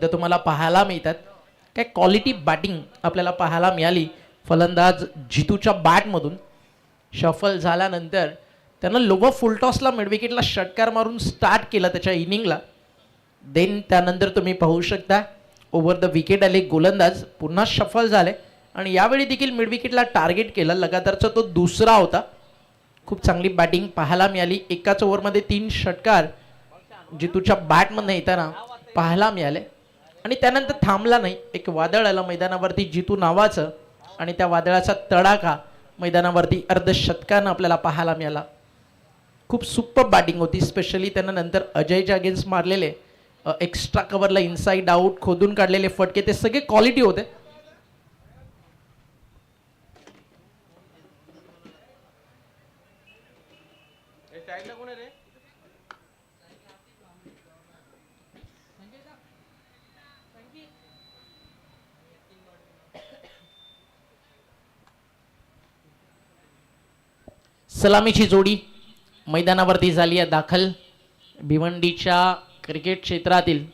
ते तुम्हाला पाहायला मिळतात. काय क्वालिटी बॅटिंग आपल्याला पाहायला मिळाली. फलंदाज जितूच्या बॅटमधून शफल झाल्यानंतर त्यानं लोवर फुलटॉसला मिडविकेटला षटकार मारून स्टार्ट केलं त्याच्या इनिंगला. देन त्यानंतर तुम्ही पाहू शकता ओव्हर द विकेट आले गोलंदाज पुन्हा शफल झाले आणि यावेळी देखील मिडविकेटला टार्गेट केलं. लगातारचा तो दुसरा होता. खूप चांगली बॅटिंग पाहायला मिळाली. एकाच ओव्हरमध्ये 3 षटकार जितूच्या बॅटमधनं येताना पाहायला मिळाले आणि त्यानंतर थांबला नाही. एक वादळ आलं मैदानावरती जितू नावाचं आणि त्या वादळाचा तडाखा मैदानावरती अर्धशतकानं आपल्याला पाहायला मिळाला. खूप सुपर बॅटिंग होती. स्पेशली त्यानं नंतर अजयच्या अगेन्स्ट मारलेले एक्स्ट्रा कव्हरला इनसाइड आउट खोदून काढलेले फटके ते सगळे क्वालिटी होते. सलामीची जोडी मैदानावरती झाली आहे दाखल. भिवंडीच्या क्रिकेट क्षेत्रातील